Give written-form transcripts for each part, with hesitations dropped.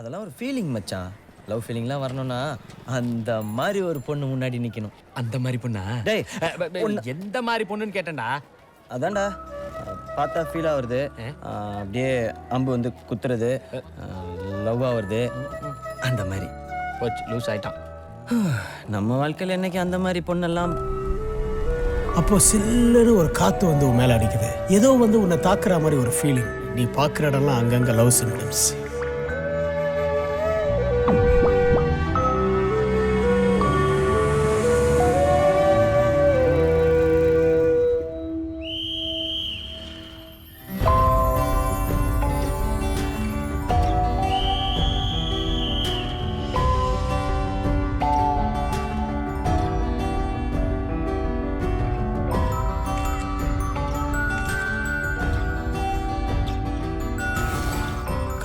அதெல்லாம் ஒரு ஃபீலிங் மச்சான். லவ் ஃபீலிங்லாம் வரணும்னா அந்த மாதிரி ஒரு பொண்ணு முன்னாடி நிக்கணும். அந்த மாதிரி பொண்ணா? டேய் எந்த மாதிரி பொண்ணுன்னு கேட்டேன்டா. அதான்டா பார்த்தா ஃபீல் ஆகுறது, அப்படியே அம்பு வந்து குத்துறது, லவ் ஆகுறது, அந்த மாதிரி. போச்சு, லூஸ் ஆயிட்டான். நம்ம வாழ்க்கையில் என்னைக்கு அந்த மாதிரி பொண்ணெல்லாம். அப்போ சில்லுன்னு ஒரு காத்து வந்து உன் மேல அடிக்குது. ஏதோ வந்து உன்னை தாக்குற மாதிரி ஒரு ஃபீலிங். நீ பார்க்குற இடம்லாம் அங்கங்க லவ் சிம்டம்ஸ்.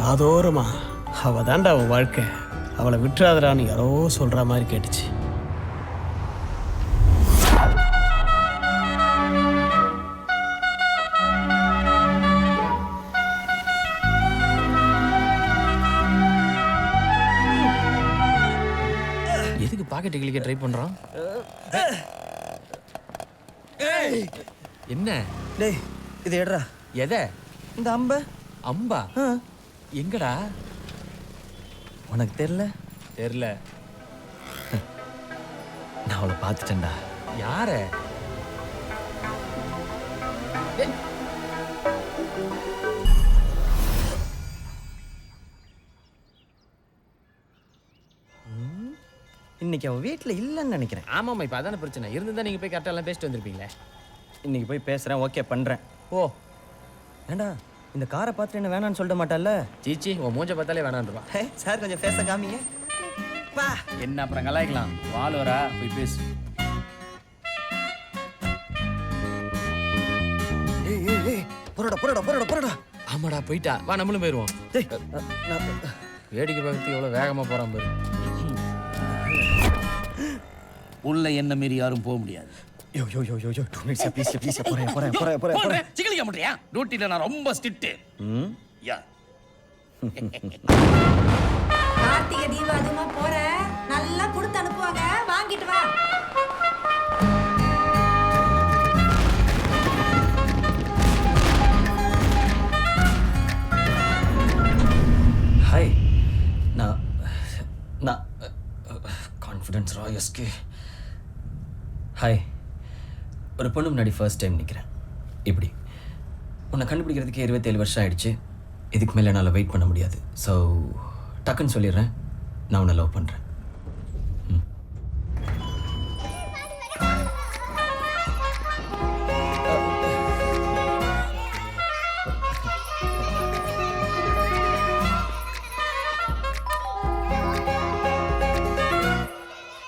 காதோரமா அவ தாண்டா அவன் வாழ்க்கை, அவளை விட்டுறாதடான்னு யாரோ சொல்ற மாதிரி கேட்டுச்சு. எதுக்கு பாக்கெட் கிளிக்க ட்ரை பண்றான்? என்ன டேய் இது எடுறா. எதை? இந்த அம்ப. அம்பா? எங்கடா? உனக்கு தெரியல? தெரியல. நான் அவளை பார்த்துட்டேன்டா. யார? இன்னைக்கு அவன் வீட்டில் இல்லைன்னு நினைக்கிறேன். ஆமாம்மா, இப்போ அதான பிரச்சனை. இருந்தா நீங்க போய் கரெக்டாக எல்லாம் பேசிட்டு வந்திருப்பீங்களே. இன்னைக்கு போய் பேசுகிறேன், ஓகே பண்ணுறேன். ஓ, ஏண்டா இந்த காரை பார்த்துட்டு என்ன வேணான்னு சொல்லிட மாட்டால? சீச்சி, உன் மூஞ்ச பார்த்தாலே வேணான்ருவா. சார் கொஞ்சம் பேச காமிங்க. பா என்ன அப்புறம் கலாய்க்கலாம். வாழுவரா போய் பேசு. போறடா. ஆமாடா, போயிட்டா. வா நம்மளும் போயிடுவோம். டேய் வேடிக்கை பார்த்து எவ்வளோ வேகமாக போகிறான் பாரு. உள்ள என்ன மீறி யாரும் போக முடியாது. யோ 2 மினிட்ஸ் ப்ளீஸ் போறேன். சிக்கலிக்க மாட்டியா? டியூட்டில நான் ரொம்ப ஸ்ட்ரிக்ட். யா. கார்த்திகை தீபம் அதுமா போற நல்லா கொடுத்து அனுப்புவாங்க, வாங்கிட்டு வா. ஹாய். நான் கான்ஃபிடன்ஸ் ராயஸ்கே. ஹாய். ஒரு பொண்ணு முன்னாடி ஃபர்ஸ்ட் டைம் நிற்கிறேன். இப்படி உன்னை கண்டுபிடிக்கிறதுக்கு 27 வருஷம் ஆயிடுச்சு. இதுக்கு மேலே என்னால் வெயிட் பண்ண முடியாது. ஸோ டக்குன்னு சொல்லிடுறேன், நான் உன்னை லவ் பண்ணுறேன்.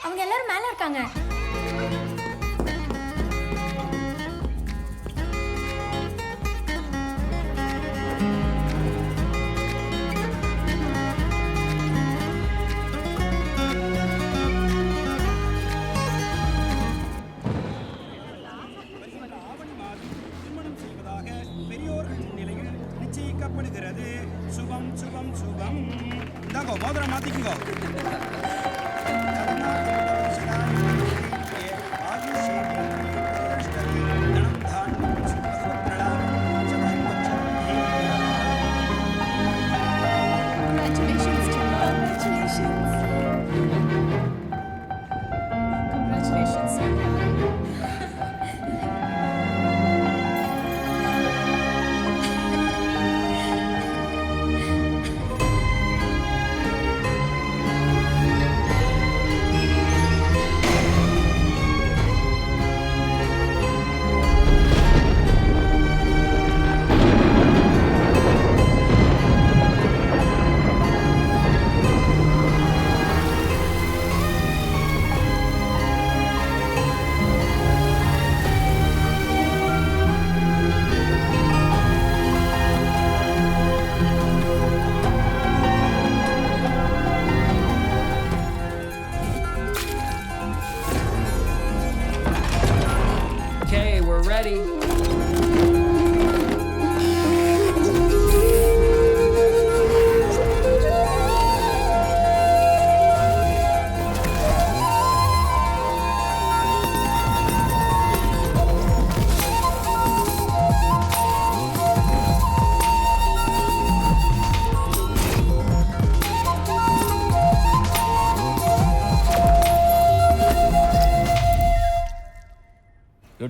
அவங்க எல்லாரும் மேல இருக்காங்க. சுபம் சுபம் சுபம். இந்தாங்கோ மோதிரம் மாத்திக்குங்கோ.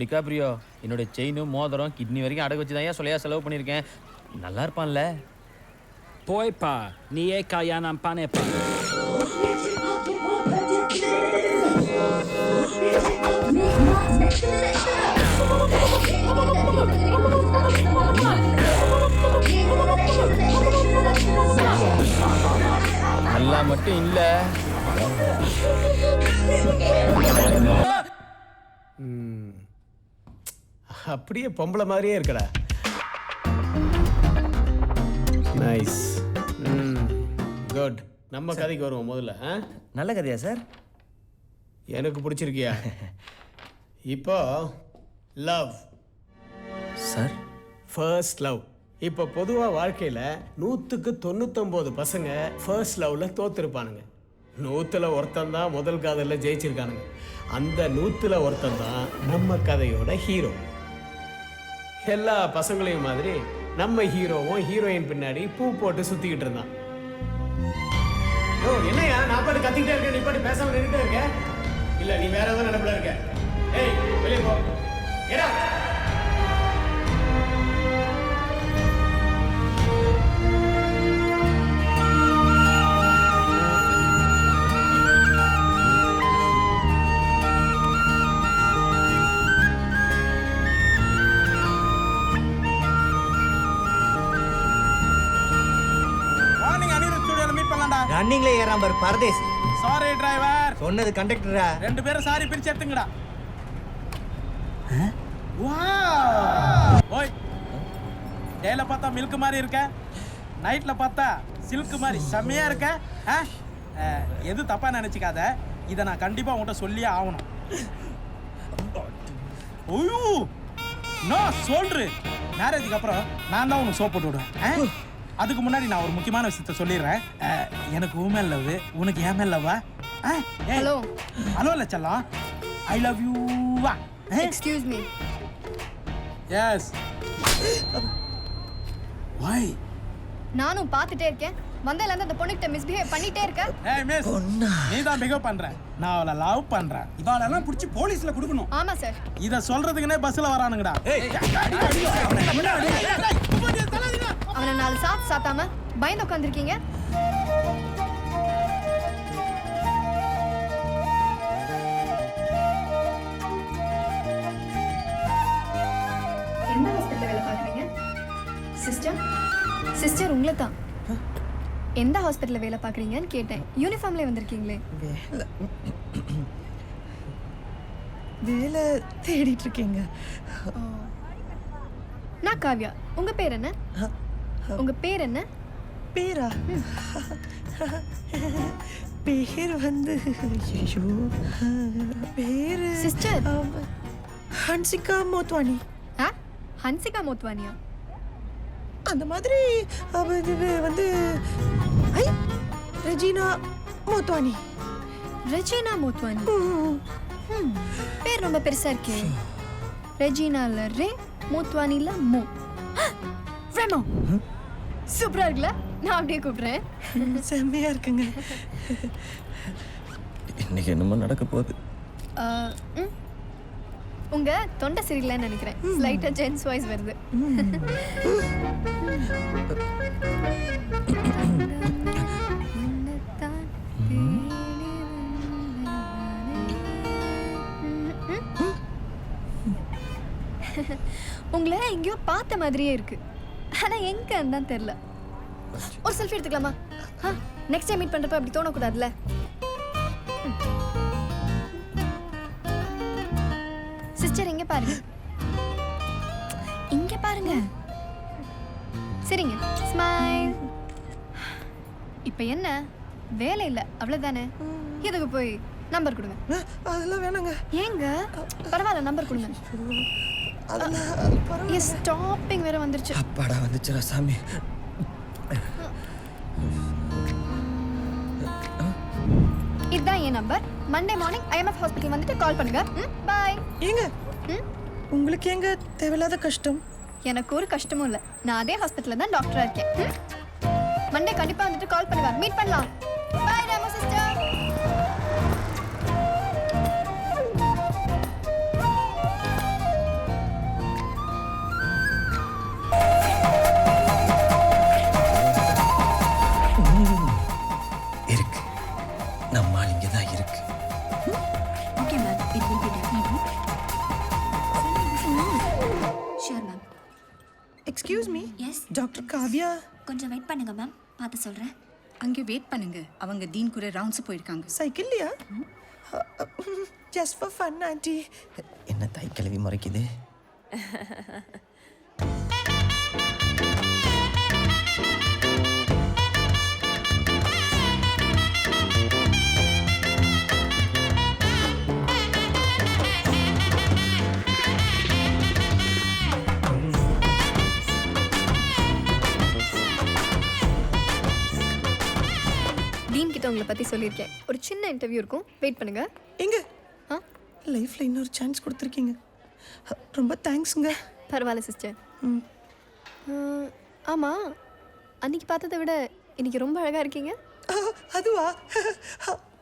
டிகாப்ரியோ என்னோட செயினும் மோதிரம் கிட்னி வரைக்கும் அடகு வச்சு தான் ஏன் சொல்லையா செலவு பண்ணியிருக்கேன். நல்லா இருப்பான்ல? போய்ப்பா நீயே கல்யாணம் பண்ணேப்பா. நல்லா மட்டும் இல்லை. அப்படியே பொம்பளை மாதிரியே இருக்கடா. நைஸ். குட். நம்ம கதைக்கு வருவோம் முதல்ல. நல்ல கதையா சார்? எனக்கு பிடிச்சிருக்கியா? இப்போ லவ் சார். First love. இப்போ பொதுவாக வாழ்க்கையில் 100க்கு 99 பசங்க ஃபர்ஸ்ட் லவ்வில் தோத்துருப்பானுங்க. 100ல் ஒருத்தன் தான் முதல் காதலில் ஜெயிச்சிருக்கானுங்க. அந்த 100ல் ஒருத்தன் தான் நம்ம கதையோட ஹீரோ. எல்லா பசங்களையும் மாதிரி நம்ம ஹீரோவும் ஹீரோயின் பின்னாடி பூ போட்டு சுற்றிக்கிட்டு இருந்தான். ஓ என்னையா நான் பாட்டு கத்திக்கிட்டே இருக்கேன், நீ பாட்டு பேசாமல் நின்றுட்டே இருக்க? இல்லை நீ வேற ஏதோ நினைப்புல இருக்க. ஏய் வெளியே போ. ஏடா மார்னிங் அனிருத் ஸ்டுடியோல மீட் பண்ணலாம்டா. ரன்னிங்ல ஏறாம பாரு பரதேசி. Sorry driver. சொன்னது கண்டக்டரா? ரெண்டு பேரும் சாரி பிரிச்சு எடுத்துங்கடா. வாவ். ஓய். டேல பார்த்தா மில்க் மாதிரி இருக்க, நைட்ல பார்த்தா சில்க் மாதிரி செம்மையா இருக்க. எது தப்பா நினைச்சுக்காத, இதை நான் கண்டிப்பா உன்கிட்ட சொல்லியே ஆகணும். ஐயோ நான் சொல்றேன், மேரேஜுக்கு அப்புறம் நான் தான் உனக்கு சோப் போட்டு விடுவேன். அதுக்கு முன்னாடி நான் ஒரு முக்கியமான விஷயத்த சொல்லிடுறேன். எனக்கு உமேல் லவ், உனக்கு ஏன் மேல் லவ்வா? ஹலோ ஹலோ இல்ல செல்லம், I love you. Excuse me. Yes. Why? நானும் பார்த்துட்டே இருக்கேன், வந்ததுல இருந்து அந்த பொண்ணுகிட்ட மிஸ்பிஹேவ் பண்ணிட்டே இருக்க. ஏய் மிஸ், நீ தான் பிகப் பண்ற, நான் அவளை லவ் பண்றேன். இவாளெல்லாம் பிடிச்சி போலீஸ்ல கொடுக்கணும். ஆமா சார். இத சொல்றதுக்குனே பஸ்ல வரானுங்கடா. அவனை 4 சாத்து சாத்தாம பயந்து உட்காந்துருக்கீங்க. எந்த ஹாஸ்பிட்டல்ல வேலை பார்க்குறீங்க? சிஸ்டர் உங்களை தான். எந்த ஹாஸ்பிட்டல்ல வேலை பார்க்குறீங்கன்னு கேட்டேன். யூனிஃபார்ம்ல வந்திருக்கீங்களே. வேலை தேடிட்டு இருக்கீங்க. நான் காவ்யா. உங்க பேர் என்ன? உங்க பேர் என்ன? பேரா? பேர் வந்து ஐயோ பேர் சிஸ்டர் ஹன்சிகா மோத்வானி. ஹன்சிகா மோத்வானியா? அந்த மாதிரி இது வந்து ஐ ரெஜினா மோத்வானி. ரெஜினா மோத்வானி. பேர் ரொம்ப பெருசா இருக்கே. ரெஜினால ரே, மோத்வானில மோ. ரெமோ. சூப்பரா இருக்குல்ல? நான் அப்படியே கூப்பிடுறேன். செம்மையா இருக்குங்க. இன்னைக்கு என்னமோ நடக்க போகுது. உங்க தொண்டை சரியில்லைன்னு நினைக்கிறேன். லைட்டா ஜென்ஸ் வாய்ஸ் வருது. உங்களை எங்கேயோ பார்த்த மாதிரியே இருக்கு, ஆனா எங்கன்னு தான் தெரியல. ஒரு செல்ஃபி எடுத்துக்கலாமா? நெக்ஸ்ட் டைம் மீட் பண்றப்ப அப்படி தோணக்கூடாதுல்ல. சிஸ்டர் இங்க பாருங்க, இங்க பாருங்க. சரிங்க, ஸ்மைல். இப்போ என்ன வேலை இல்லை அவ்வளவுதானே? எதுக்கு போய் நம்பர் கொடுங்க? அதெல்லாம் வேணாங்க. ஏங்க? பரவாயில்ல, நம்பர் கொடுங்க. ஸ்டாப்பிங் வேற வந்துருச்சு. அப்பாடா வந்துச்சுடா சாமி. இதுதான் என் number. Monday morning IMF hospital வந்துட்டு கால் பண்ணுங்க. பாய். ஏங்க உங்களுக்கு எங்க தேவையில்லாத கஷ்டம்? எனக்கு ஒரு கஷ்டமும் இல்லை, நான் அதே ஹாஸ்பிட்டல்ல தான் டாக்டரா இருக்கேன். மண்டே கண்டிப்பா வந்துட்டு கால் பண்ணுங்க, மீட் பண்ணலாம். பாய் ராமு சிஸ்டர். இருக்கு. நம்ம ஆள் இங்கே தான் இருக்கு. Okay ma'am it will be done. Sure ma'am. Excuse me yes doctor Kavya கொஞ்சம் வெயிட் பண்ணுங்க மேம் பார்த்து சொல்கிறேன். அங்கே வெயிட் பண்ணுங்க. அவங்க டீன் கூட ரவுண்ட்ஸ் போயிருக்காங்க. சைக்கிள்லையா? Just for fun aunty. என்ன தாய் கிழவி முறைக்குது? டீன் கிட்ட உங்களை பற்றி சொல்லியிருக்கேன். ஒரு சின்ன இன்டர்வியூ இருக்கும், வெயிட் பண்ணுங்க. எங்க ஆ லைஃப்ல இன்னொரு சான்ஸ் கொடுத்துருக்கீங்க. ரொம்ப தேங்க்ஸுங்க. பரவாயில்ல சிஸ்டர். ஆமாம், அன்னைக்கு பார்த்ததை விட இன்னைக்கு ரொம்ப அழகாக இருக்கீங்க. அதுவா?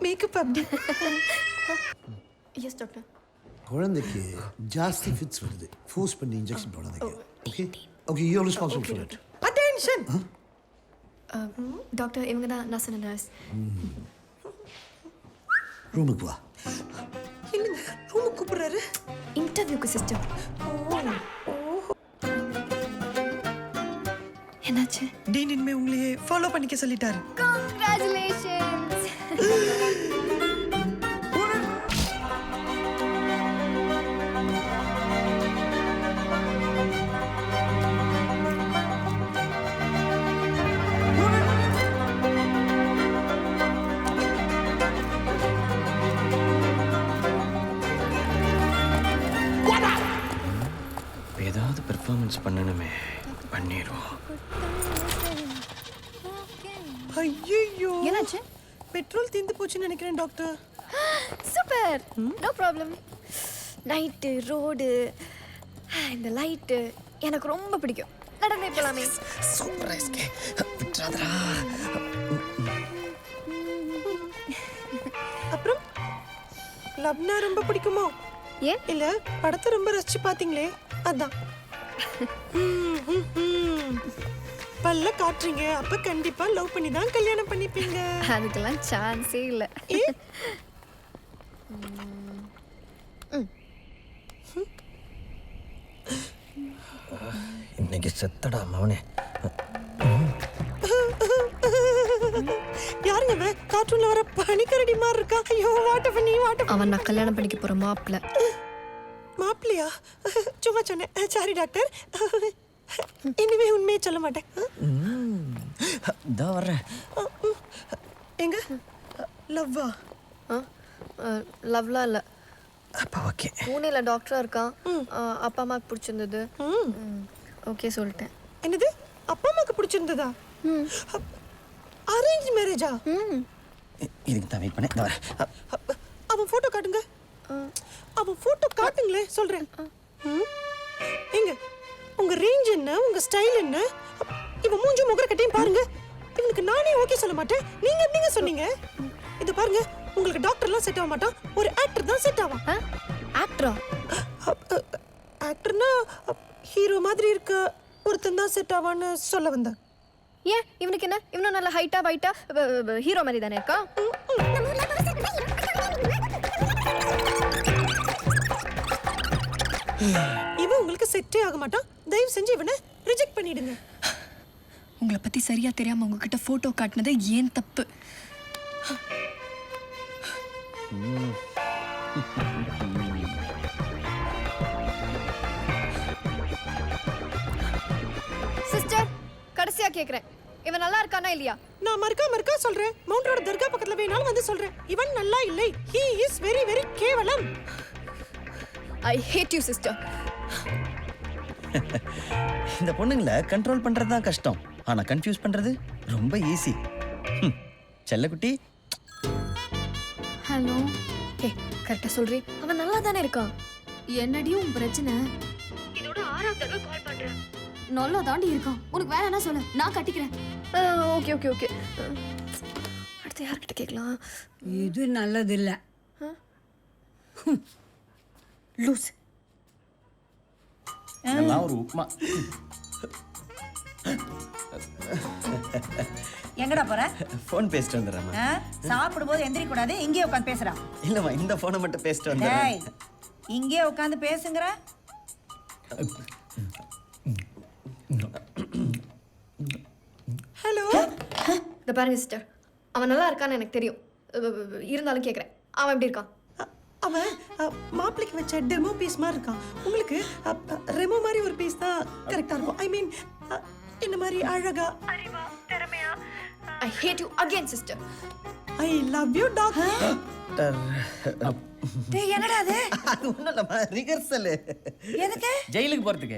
மேக்கப் அப்படி. Yes doctor. குழந்தைக்கு ஜாஸ்தி ஃபிட்ஸ் வருது. ஃபோர்ஸ் பண்ணி இன்ஜெக்ஷன் போடாதீங்க. Okay okay, you are responsible for it. Attention. Doctor இவங்க தான் நான் சொன்ன நர்ஸ். ரூமுக்கு வா. என்னங்க ரூமுக்கு கூப்பிடுறாரு? இன்டர்வியூக்கு சிஸ்டர். என்னாச்சு? டீன் இனிமே உங்களையே ஃபாலோ பண்ணிக்க சொல்லிட்டாரு. கங்க்ராச்சுலேஷன்ஸ். ஏதாவது பெர்ஃபார்மன்ஸ் பண்ணணுமே, பண்ணிடுவோம். ஐயோ என்னாச்சு? பெட்ரோல் தீர்ந்து போச்சுன்னு நினைக்கிறேன் doctor. Super, no problem. Night road இந்த லைட்டு எனக்கு ரொம்ப பிடிக்கும். நடந்தே போலாமே. சூப்பரா இருக்கு. விட்றாதடா. அப்புறம் லவ்னா ரொம்ப பிடிக்குமோ? ஏன்? இல்ல படத்தை ரொம்ப ரசிச்சு பாத்தீங்களே அதான். பல்ல காட்டுறீங்க, அப்ப கண்டிப்பா லவ் பண்ணி தான் கல்யாணம் பண்ணிப்பீங்க. அதுக்கெல்லாம் சான்ஸே இல்லை. இன்னைக்கு செத்தடா மவனே. யாருங்க அவன்? கார்ட்டூன்ல வர பனிக்கரடி மாதிரி இருக்கா. ஐயோ வாட்ட பண்ணி அவன் நான் கல்யாணம் பண்ணிக்க போற மாப்பிள்ள. மாப்பிள்ளையா? சும்மா சொன்னேன். சாரி டாக்டர், இனிமே உண்மையை சொல்ல மாட்டேன். இதோ வர்றேன். எங்க லவ்வா? லவ்லாம் இல்லை. அப்பா ஓகே. பூனேல டாக்டரா இருக்கான். அப்பா அம்மாவுக்கு பிடிச்சிருந்தது. ஓகே சொல்லிட்டேன். என்னது? அப்பா அம்மாக்கு பிடிச்சிருந்ததா? அரேஞ்ச் மேரேஜா? இதுக்கு தான் வெயிட் பண்ணேன். இதோ வரேன். அவன் போட்டோ காட்டுங்க. அவன் போட்டோ காட்டுங்களே சொல்றேன். எங்க உங்க ரேஞ்ச் என்ன, உங்க ஸ்டைல் என்ன? இவன் மூஞ்சி முகர கட்டையும் பாருங்க. இவனுக்கு நானே ஓகே சொல்ல மாட்டேன், நீங்க எப்படிங்க சொன்னீங்க? இது பாருங்க, உங்களுக்கு டாக்டர்லாம் செட் ஆக மாட்டான், ஒரு ஆக்டர் தான் செட் ஆவான். ஆக்டரா? ஆக்டர்னா ஹீரோ மாதிரி இருக்க ஒருத்தன் தான் செட் ஆவான்னு சொல்ல வந்தேன். ஏன் இவனுக்கு என்ன? இவனும் நல்ல ஹைட்டா வைட்டா ஹீரோ மாதிரி தானே இருக்கா? இவன் உங்களுக்கு செட்டே ஆக மாட்டான். தயவு செஞ்சு இவனை ரிஜெக்ட் பண்ணிடுங்க. உங்களை பத்தி சரியா தெரியாம உங்ககிட்ட போட்டோ காட்டினது ஏன் தப்பு? சிஸ்டர் கடைசியா கேக்குறேன், இவன் நல்லா இருக்கானா இல்லையா? நான் மறுக்கா சொல்றேன். மவுண்ட் ரோட் தர்கா பக்கத்துல வேணாலும் வந்து சொல்றேன். இவன் நல்லா இல்லை. He is very very கேவலம். I hate you sister. இந்த பொண்ணுங்களை கண்ட்ரோல் பண்றது தான் கஷ்டம், ஆனா கன்ஃபியூஸ் பண்றது ரொம்ப ஈஸி. செல்லக்குட்டி. ஹலோ. ஹே கரெக்டா சொல்றீ. அவன் நல்லா தானே இருக்கான். என்னடி உன் பிரச்சனை? இதோட 6வது தடவை கால் பண்றேன். நல்லா தாண்டி இருக்கான். உனக்கு வேற என்ன சொல்ல, நான் கட்டிக்கிறேன். Okay okay okay. அடுத்து யார்கிட்ட கேட்கலாம்? இது நல்லதில்லை. லூஸ். இதெல்லாம் ஒரு உப்புமா. எங்கடா போற ஃபோன் பேசிட்டு வந்துடுறேம்மா. சாப்பிடும்போது எந்திரிக்க கூடாது, இங்கே உட்காந்து பேசுறா. இல்லைம்மா, இந்த ஃபோனை மட்டும் பேசிட்டு டேய், வந்துடுறேன். இங்கே உட்காந்து பேசுங்கற. ஹலோ. இந்த பாருங்க சிஸ்டர், அவன் நல்லா இருக்கான்னு எனக்கு தெரியும். இருந்தாலும் கேட்குறேன், அவன் எப்படி இருக்கான்? அவன் மாப்பிளைக்கு வச்ச டெமோ பீஸ் மாதிரி இருக்கான். உங்களுக்கு ரெமோ மாதிரி ஒரு பீஸ் தான் கரெக்டாக இருக்கும். ஐ மீன் இந்த மாதிரி அழகா அறிவா திறமையா. I hate you again sister. I love you doctor. டேய், என்னடா அது? அது ஒன்றும் இல்லைம்மா, ரிஹர்சல். எதுக்கு? ஜெயிலுக்கு போகிறதுக்கு.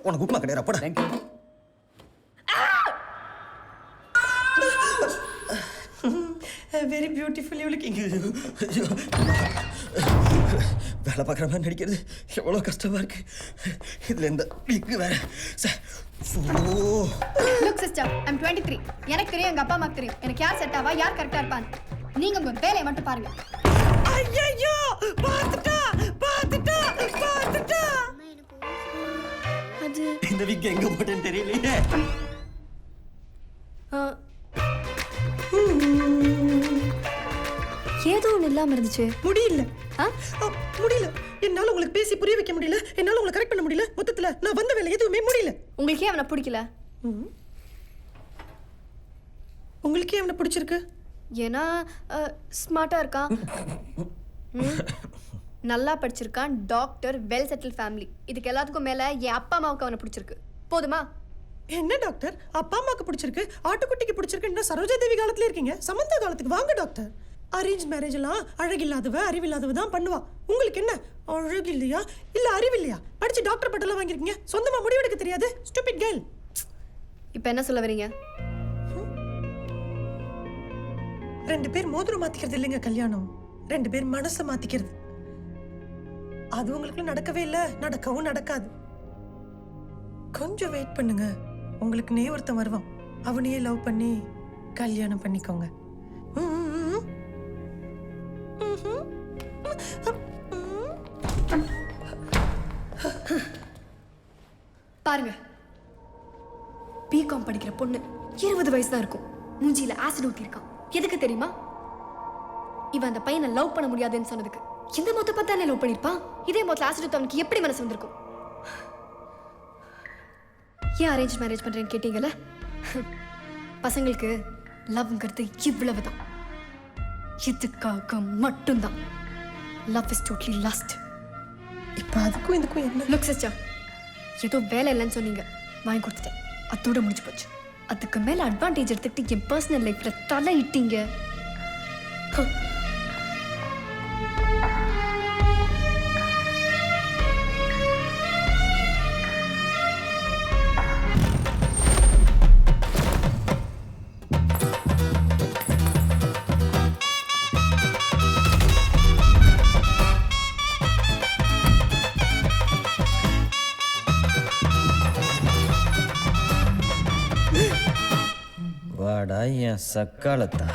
உனக்கு உப்புமா கிடையாது, போட. தேங்க்யூ. Very beautifully looking. வேலை பார்க்குற மாதிரி நடிக்கிறது எவ்வளோ கஷ்டமா இருக்கு. இதில் இந்த வீக்கு வேற. Look sister, I'm 23. எனக்கு தெரியும், எங்க அப்பா அம்மாக்கு தெரியும் எனக்கு யார் செட் ஆவா, யார் கரெக்டா இருப்பான்னு. நீங்க உங்க வேலையை மட்டும் பாருங்க. ஐயோ, பாத்துட்டா பாத்துட்டா பாத்துட்டா. அது இந்த வீக் எங்க போட்டேன்னு தெரியலையே. ஏதோ ஒன்று இல்லாம இருந்துச்சு. முடியல. முடியல. என்னால உங்களுக்கு பேசி புரிய வைக்க முடியல. என்னால உங்களை கரெக்ட் பண்ண முடியல. மொத்தத்துல நான் வந்த வேலை எதுவுமே முடியல. உங்களுக்கே அவனை பிடிக்கல? உங்களுக்கே அவனை பிடிச்சிருக்கு? ஏன்னா ஸ்மார்ட்டா இருக்கான், நல்லா படிச்சிருக்கான், டாக்டர், வெல் செட்டில் ஃபேமிலி. இதுக்கு எல்லாத்துக்கும் மேல என் அப்பா அம்மாவுக்கு அவனை பிடிச்சிருக்கு. போதுமா? என்ன டாக்டர், அப்பா அம்மாவுக்கு பிடிச்சிருக்கு, ஆட்டுக்குட்டிக்கு பிடிச்சிருக்கு, இன்னும் சரோஜா தேவி காலத்துல இருக்கீங்க. சமந்தா காலத்துக்கு வாங்க டாக்டர். அரேஞ்ச் மேரேஜ் எல்லாம் அழகில்லாதவ அறிவில்லாதவ தான் பண்ணுவா. உங்களுக்கு என்ன அழகு இல்லையா இல்ல அறிவு இல்லையா? படிச்சு டாக்டர் பட்டெல்லாம் வாங்கிருக்கீங்க, சொந்தமா முடிவெடுக்க தெரியாது. Stupid girl. இப்போ என்ன சொல்ல வரீங்க? 2 பேர் மோதிரம் மாத்திக்கிறது இல்லைங்க கல்யாணம், 2 பேர் மனசை மாத்திக்கிறது. அது உங்களுக்கு நடக்கவே இல்லை, நடக்கவும் நடக்காது. கொஞ்சம் வெயிட் பண்ணுங்க, உங்களுக்கு ஒருத்தன் வருவான். அவனையே லவ் பண்ணி கல்யாணம் பண்ணிக்கோங்க. பாருங்க, பிகாம் படிக்கிற பொண்ணு 20 வயசு தான் இருக்கும், மூஞ்சியில ஆசிட் ஊத்தி இருக்கான். எதுக்கு தெரியுமா? இவன் அந்த பையனை லவ் பண்ண முடியாதுன்னு சொன்னதுக்கு. இந்த மொத்த பார்த்தானே லவ் பண்ணிருப்பான். இதே மொத்தம் ஆசிட் ஊத்த அவனுக்கு எப்படி மனசு வந்திருக்கும்? ஏன் அரேஞ்ச் மேரேஜ் பண்றேன்னு கேட்டீங்கல்ல? பசங்களுக்கு லவ்ங்கிறது இவ்வளவுதான், இதுக்காக மட்டும்தான். Love is totally last. இப்போ அதுக்கும் இதுக்கும் என்ன? லுக் சிஸ்டர், ஏதோ வேலை இல்லைன்னு சொன்னீங்க, வாங்கி கொடுத்துட்டேன், அதோட முடிஞ்சு போச்சு. அதுக்கு மேல அட்வான்டேஜ் எடுத்துக்கிட்டு என் பர்சனல் லைஃப்ல தலை இட்டீங்க. வாடா என் சக்காலத்தா.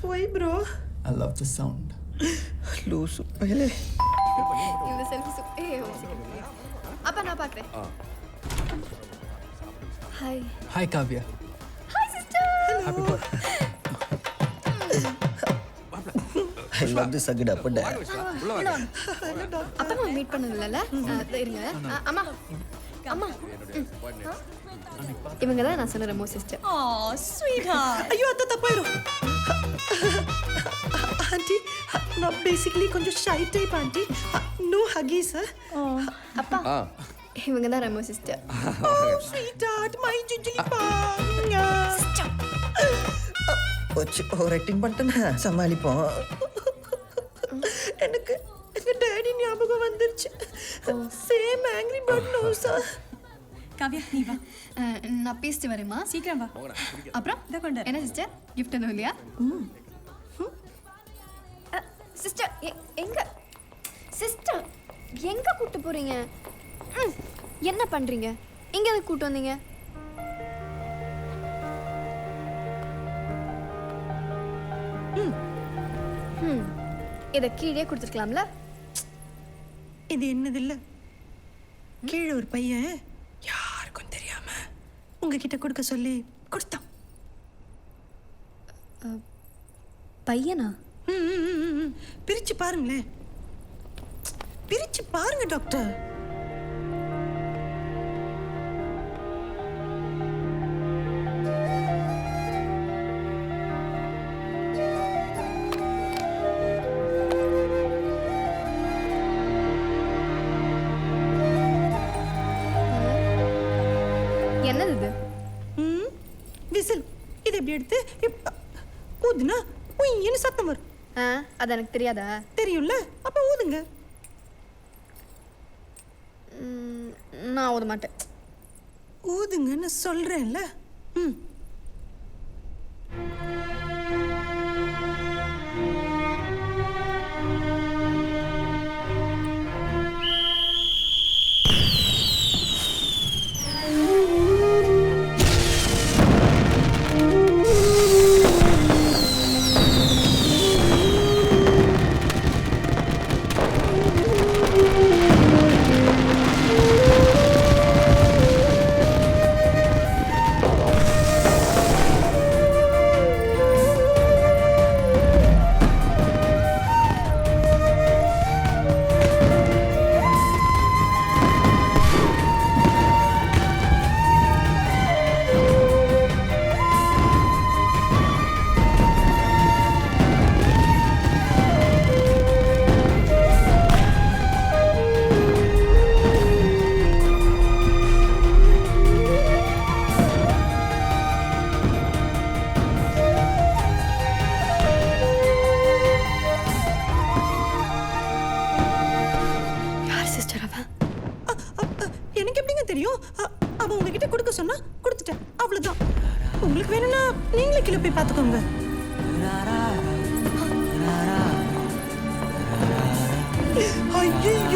Why bro? I love the sound. லூசு பயலே. இந்த செல்ஃபி அப்பா நான் பார்க்குறேன். Hi. Hi Kavya. Hi sister. Happy birthday. I love this agada apda. அப்பா அம்மா மீட் பண்ணதில்லல? இருங்க. அம்மா அம்மா இவங்க தான் நான் சொன்ன ரெமோ சிஸ்டர். ஐயோ அத்தை தப்பாயிரும். ஆண்டி, நான் பேசிக்கலி கொஞ்சம் shy type aunty. No hugs. அப்பா இவங்க தான் Remo sister. Sweetheart my ஜிஜிலி பாங்க. போச்சு, ஓவர் ஆக்டிங் பண்ணிட்டேன்னா சமாளிப்போம். எனக்கு எங்க டாடி ஞாபகம் வந்துருச்சு. சேம் ஆங்கிரி பேர்ட் நோஸா. காவ்யா நீ வா. நான் பேசிட்டு வரேம்மா, சீக்கிரம் வா. அப்புறம் என்ன சிஸ்டர் கிஃப்ட் எதுவும் இல்லையா? சிஸ்டர் எங்க சிஸ்டர் எங்க கூட்டு போறீங்க? என்ன பண்றீங்க? எங்க எதுக்கு கூட்டு வந்தீங்க? இதை கீழே கொடுத்துருக்கலாம்ல. இது என்னது இல்ல. கீழே ஒரு பையன் யாருக்கும் தெரியாம உங்ககிட்ட கொடுக்க சொல்லி கொடுத்தான். பையனா? பிரிச்சு பாருங்களேன், பிரிச்சு பாருங்க டாக்டர். என்னது இது? விசில். இது எப்படி எடுத்து ஊதுனா உயின்னு சத்தம் வரும். அது எனக்கு தெரியாதா? தெரியும்ல, அப்ப ஊதுங்க. நான் ஊத மாட்டேன். ஊதுங்கன்னு சொல்றேன்ல. எனக்கு எப்படிங்க தெரியும்? அவ உங்ககிட்ட கொடுக்க சொன்னா கொடுத்துட்டேன், அவ்வளவுதான். உங்களுக்கு வேணும்னா நீங்களே கீழே போய் பார்த்துக்கோங்க. ஐயோ,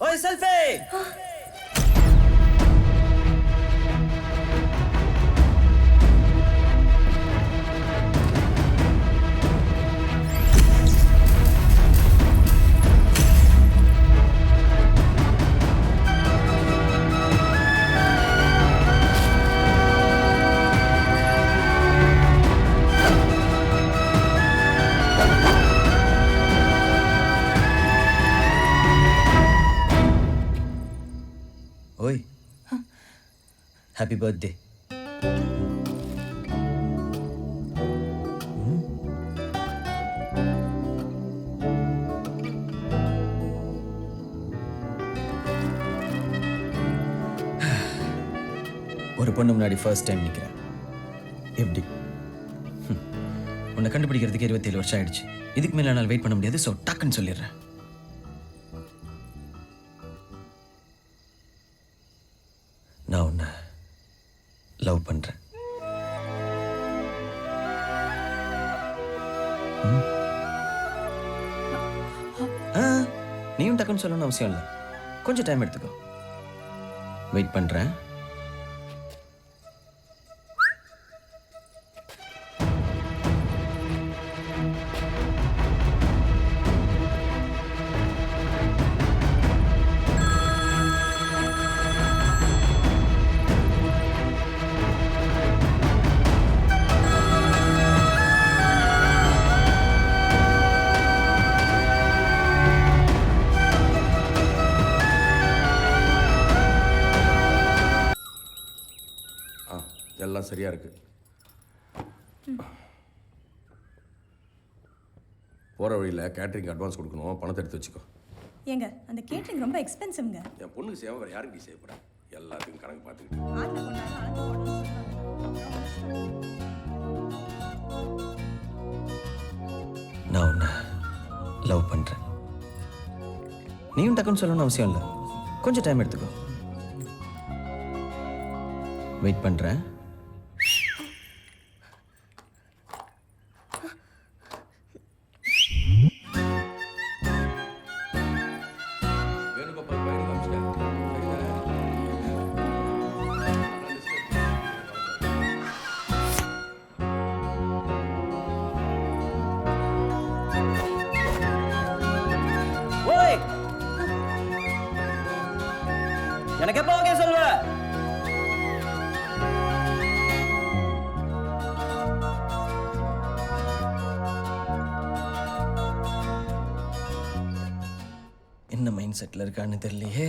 ஓய் செல்ஃபி. ஓய், ஹாப்பி பர்த்டே. ஒரு பொண்ணு முன்னாடி ஃபர்ஸ்ட் டைம் நிற்கிறேன். எப்படி? உன்னை கண்டுபிடிக்கிறதுக்கு 27 வருஷம் ஆயிடுச்சு. இதுக்கு மேலே என்னால் வெயிட் பண்ண முடியாது. ஸோ டக்குன்னு சொல்லிடுறேன். நான் உன்னை லவ் பண்ணுறேன். நீயும் டக்குன்னு சொல்லணும்னு அவசியம் இல்லை. கொஞ்சம் டைம் எடுத்துக்கோ. வெயிட் பண்ணுறேன். எல்லாம் சரியா இருக்கு. போற வழியில் கேட்டரிங் அட்வான்ஸ் கொடுக்கணும், பணத்தை எடுத்து வச்சுக்கோ. ஏங்க அந்த கேட்டரிங் ரொம்ப எக்ஸ்பென்சிவ்ங்க. என் பொண்ணுக்கு சேவை வேறு யாருக்கு செய்ய போகிறேன்? எல்லாத்துக்கும் கணக்கு பார்த்துக்கிட்டு. நான் உன்னை லவ் பண்ணுறேன். நீயும் டக்குன்னு சொல்லணும்னு அவசியம் இல்லை. கொஞ்சம் டைம் எடுத்துக்கோ. வெயிட் பண்ணுறேன். வேணுகோபால் பையனுக்கு அனுப்பிச்சிட்டேன். சரிதானே? ஓய், எனக்கு எப்போ ஓகே சொல்லுவ? என்ன மைண்ட் செட்டில் இருக்கான்னு தெரியலையே.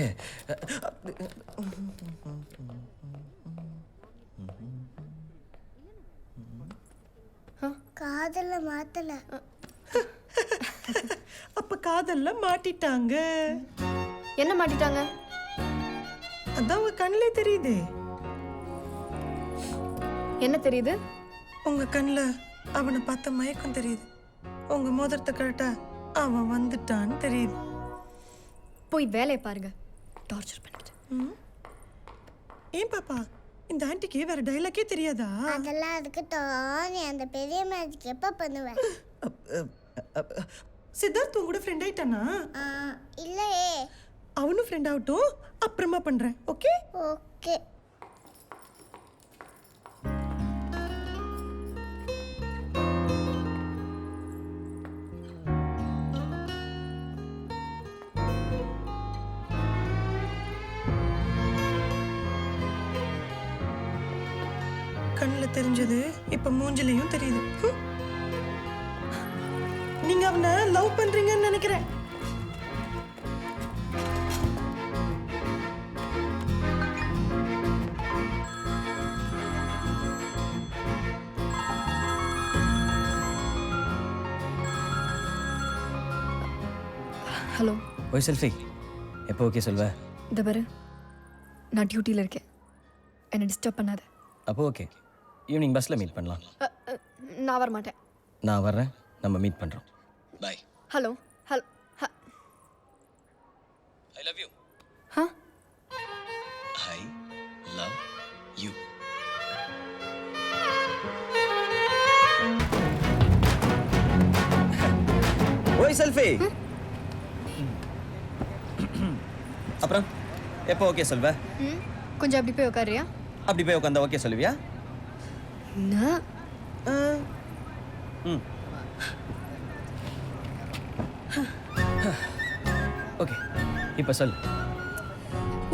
காதல மாத்தல. அப்ப காதல்ல மாட்டிட்டாங்க. என்ன மாட்டிட்டாங்க? அதான் உங்க கண்ணிலே தெரியுது. என்ன தெரியுது? உங்க கண்ணுல அவனை பார்த்த மயக்கம் தெரியுது. உங்க மோதிரத்தை கழட்டா அவன் வந்துட்டான்னு தெரியுது. போய் வேலையை பாருங்க. டார்ச்சர் பண்ணிட்டு. ஏன் பாப்பா, இந்த ஆன்ட்டிக்கு வேற டைலாக்கே தெரியாதா? அதெல்லாம் அதுக்கிட்டோம். நீ அந்த பெரிய மேஜிக் எப்ப பண்ணுவ? சித்தார்த் உங்க கூட ஃப்ரெண்ட் ஆயிட்டானா? இல்லையே. அவனும் ஃப்ரெண்ட் ஆகட்டும், அப்புறமா பண்றேன். Okay okay. கண்ணுல தெரிஞ்சது இப்ப மூஞ்சிலையும் தெரியுது. நீங்க அவனை லவ் பண்றீங்கன்னு நினைக்கிறேன். ஹலோ. ஓய் செல்ஃபி, எப்போ ஓகே சொல்லுவ? இந்த பாரு, நான் டியூட்டியில் இருக்கேன். என்னை டிஸ்டர்ப் பண்ணாத. அப்போ ஓகே, ஈவினிங் பஸ்ஸில் மீட் பண்ணலாம். நான் வர மாட்டேன். நான் வர்றேன், நம்ம மீட் பண்ணுறோம். Bye. Hello. Hello. I love you. ஹா? I love you. ஓய் செல்ஃபி. அப்புறம் எப்போ ஓகே சொல்வ? கொஞ்சம் அப்படி போய் உட்காரியா? அப்படி போய் உட்காந்தா ஓகே சொல்லுவியா? நான் ஓகே, இப்போ சொல்.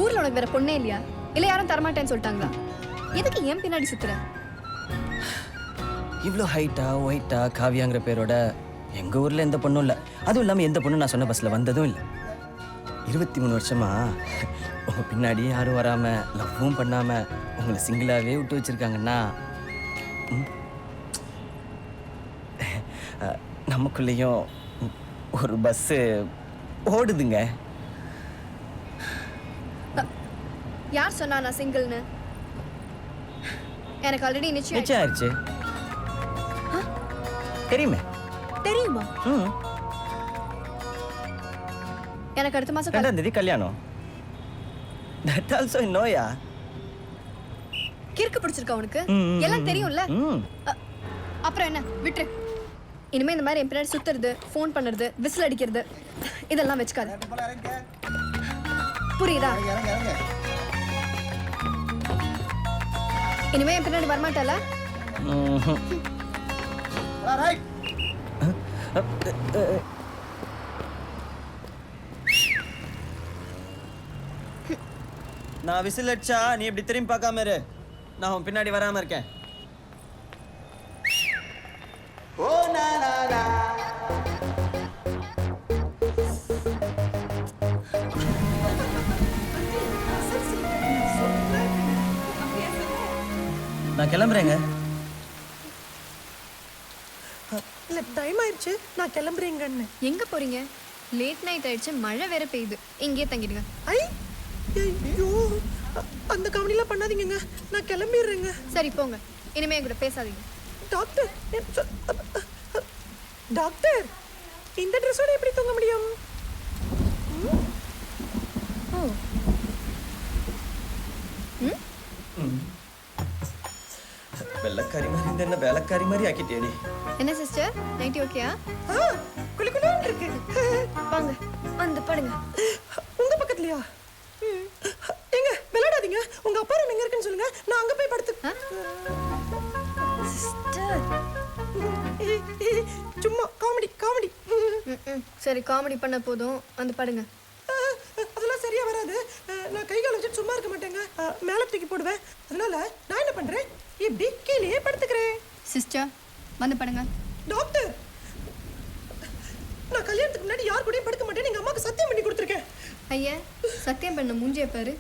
ஊர்ல உனக்கு வேற பொண்ணே இல்லையா? இல்லை யாரும் தரமாட்டேன்னு சொல்லிட்டாங்களா? எதுக்கு ஏன் பின்னாடி சுத்துற? இவ்வளோ ஹைட்டா ஒயிட்டா காவியாங்கிற பேரோட எங்கள் ஊரில் எந்த பொண்ணும் இல்லை. அதுவும் இல்லாமல் எந்த பொண்ணும் நான் சொன்ன பஸ்ஸில் வந்ததும் இல்லை. 23 வருஷமா உங்கள் பின்னாடி யாரும் வராமல் லவ்வும் பண்ணாமல் உங்களை சிங்கிளாகவே விட்டு வச்சுருக்காங்கன்னா நமக்குள்ளேயும் ஒரு பஸ்ஸு ஓடுதுங்க. யார் சொன்னா நான் சிங்கிள்னு? எனக்கு ஆல்ரெடி நிச்சயம் ஆயிடுச்சு. தெரியுமே. தெரியுமா? எனக்கு அடுத்த மாசம் 2ஆம் தேதி கல்யாணம். That also in Noya. கிறுக்கு பிடிச்சிருக்கா உனக்கு? எல்லாம் தெரியும்ல. அப்புறம் என்ன, விட்டுரு. இனிமே இந்த மாதிரி என் பின்னாடி சுத்துறது, ஃபோன் பண்ணுறது, விசில் அடிக்கிறது இதெல்லாம் வச்சுக்காத. புரியுதா? இனிமே என் பின்னாடி வரமாட்டல? நான் விசில் அடிச்சா நீ இப்படி திரும்பி பார்க்காம இரு. நான் உன் பின்னாடி வராம இருக்கேன். ஓ நா நா நா. நான் கிளம்புறேங்க. இல்ல டைம் ஆயிடுச்சு, நான் கிளம்புறேங்கன்னு. எங்க போறீங்க? லேட் நைட் ஆயிடுச்சு, மழை வேற பெய்யுது. இங்கேயே தங்கிடுங்க. ஐயோ, அந்த கவனிலாம் பண்ணாதீங்க, நான் கிளம்பிடுறேங்க. சரி போங்க, இனிமே என் கூட பேசாதீங்க. டாக்டர், டாக்டர், இந்த ட்ரெஸ்ஸோட எப்படி தூங்க முடியும்? வெள்ளக்காரி மாதிரி இந்த என்ன வேலைக்காரி மாதிரி ஆக்கிட்டேடி. என்ன சிஸ்டர் நைட்டி ஓகேயா? குளிக்குலான்னு இருக்கு. வாங்க வந்து படுங்க. உங்க பக்கத்துலயா? எங்க விளையாடாதீங்க. உங்க அப்பா ரூம் எங்க இருக்குன்னு சொல்லுங்க, நான் அங்க போய் படுத்து. சிஸ்டர் சும்மா காமெடி காமெடி. சரி காமெடி பண்ண போதும் வந்து படுங்க. அதெல்லாம் சரியா வராது. நான் கை கால் வச்சுட்டு சும்மா இருக்க மாட்டேங்க. மேல தூக்கி போடுவேன். அதனால நான் என்ன பண்றேன், இப்படி கீழே படுத்துக்கிறேன். சிஸ்டர் வந்து படுங்க. டாக்டர், நான் கல்யாணத்துக்கு முன்னாடி யார் கூடயும் படுக்க மாட்டேன் எங்க அம்மாக்கு சத்தியம் பண்ணி கொடுத்துருக்கேன். ஐயா சத்தியம் பண்ண மூஞ்சிய பாரு.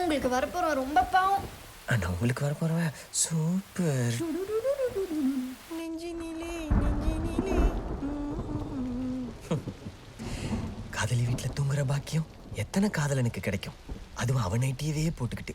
உங்களுக்கு வரப்போறோம் ரொம்ப பாவம். நான் உங்களுக்கு வர போறேன். சூப்பர். நெஞ்சினிலே நெஞ்சினிலே. காதலி வீட்டுல தூங்குற பாக்கியம் எத்தனை காதலனுக்கு கிடைக்கும்? அதுவும் அவன் நைட்டியவே போட்டுக்கிட்டு.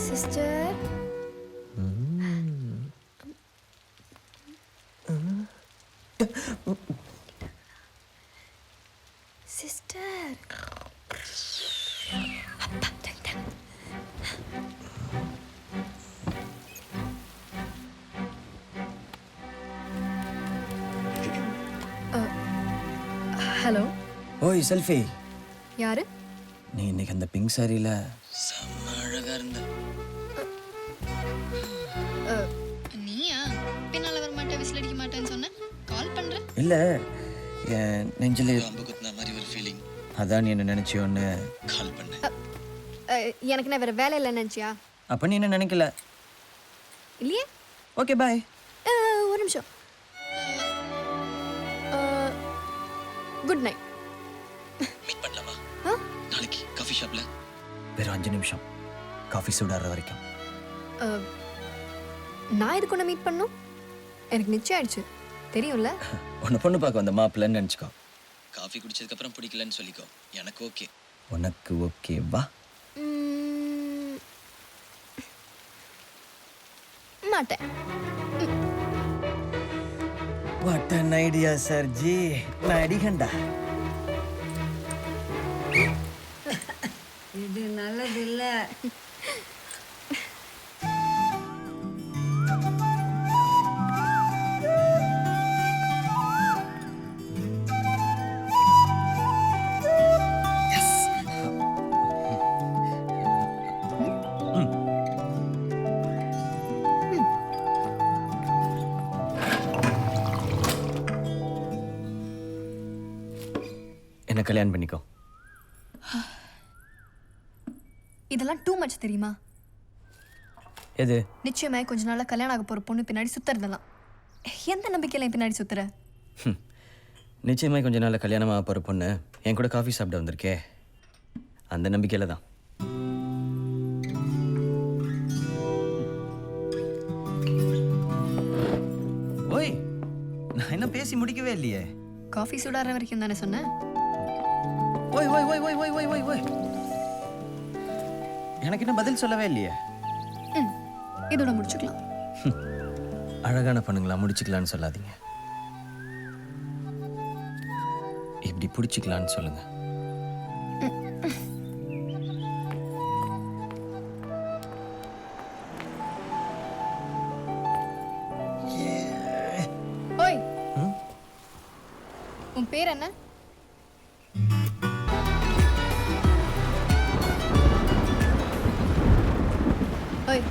Sister sister hello. ஓய் செல்ஃபி. யாரு? நீ இன்னைக்கு அந்த பிங்க் சாரியில செம்ம அழகா இருந்த. நீயா? பின்னால வர மாட்டேன் விசில் அடிக்க மாட்டேன்னு சொன்ன. கால் பண்ற? இல்ல என் நெஞ்சிலே அம்பு குத்துன மாதிரி ஒரு ஃபீலிங். அதான் நீ என்ன நினைச்சியோன்னு கால் பண்ணேன். எனக்கு நான் வேற வேலை இல்லை நினைச்சியா? அப்ப நீ என்ன நினைக்கல? இல்லையே. Okay bye. ஒரு நிமிஷம். Good night. மீட் பண்ணலாமா? நாளைக்கு காஃபி ஷாப்ல. வெறும் 5 நிமிஷம். காஃபி சூடாற வரைக்கும். நான் இதுக்கு ஒன்று மீட் பண்ணும். எனக்கு நிச்சயம் ஆயிடுச்சு தெரியும்ல. உன்னை பொண்ணு பார்க்க வந்த மாப்பிள்ளைன்னு நினச்சிக்கோ. காஃபி குடிச்சதுக்கு அப்புறம் பிடிக்கலன்னு சொல்லிக்கோ. எனக்கு ஓகே. உனக்கு ஓகே வா. மாட்டேன். What an idea சர்ஜி. நான் அடிக்கண்டா. இது நல்லது இல்ல. என்ன கல்யாணம் பண்ணிக்கோ. இதெல்லாம் டூ மச் தெரியுமா? எது? நிச்சயமா கொஞ்ச நாளா கல்யாணம் ஆக போற பொண்ணு பின்னாடி சுத்துறதெல்லாம். எந்த நம்பிக்கையில பின்னாடி சுத்துற? நிச்சயமாக கொஞ்ச நாள் கல்யாணமாக போகிற பொண்ணு என் கூட காஃபி சாப்பிட வந்திருக்கே, அந்த நம்பிக்கையில் தான். ஓய், நான் என்ன பேசி முடிக்கவே இல்லையே. காஃபி சூடாற வரைக்கும் தானே சொன்னேன். ஓய் ஓய் ஓய் ஓய் ஓய் ஓய் ஓய் ஓய், எனக்கு இன்னும் பதில் சொல்லவே இல்லையே. இதோட முடிச்சுக்கலாம். அழகான பொண்ணுங்களா முடிச்சுக்கலான்னு சொல்லாதீங்க, இப்படி பிடிச்சிக்கலான்னு சொல்லுங்க. ஓய், உன் பேர் என்ன? ஓய்,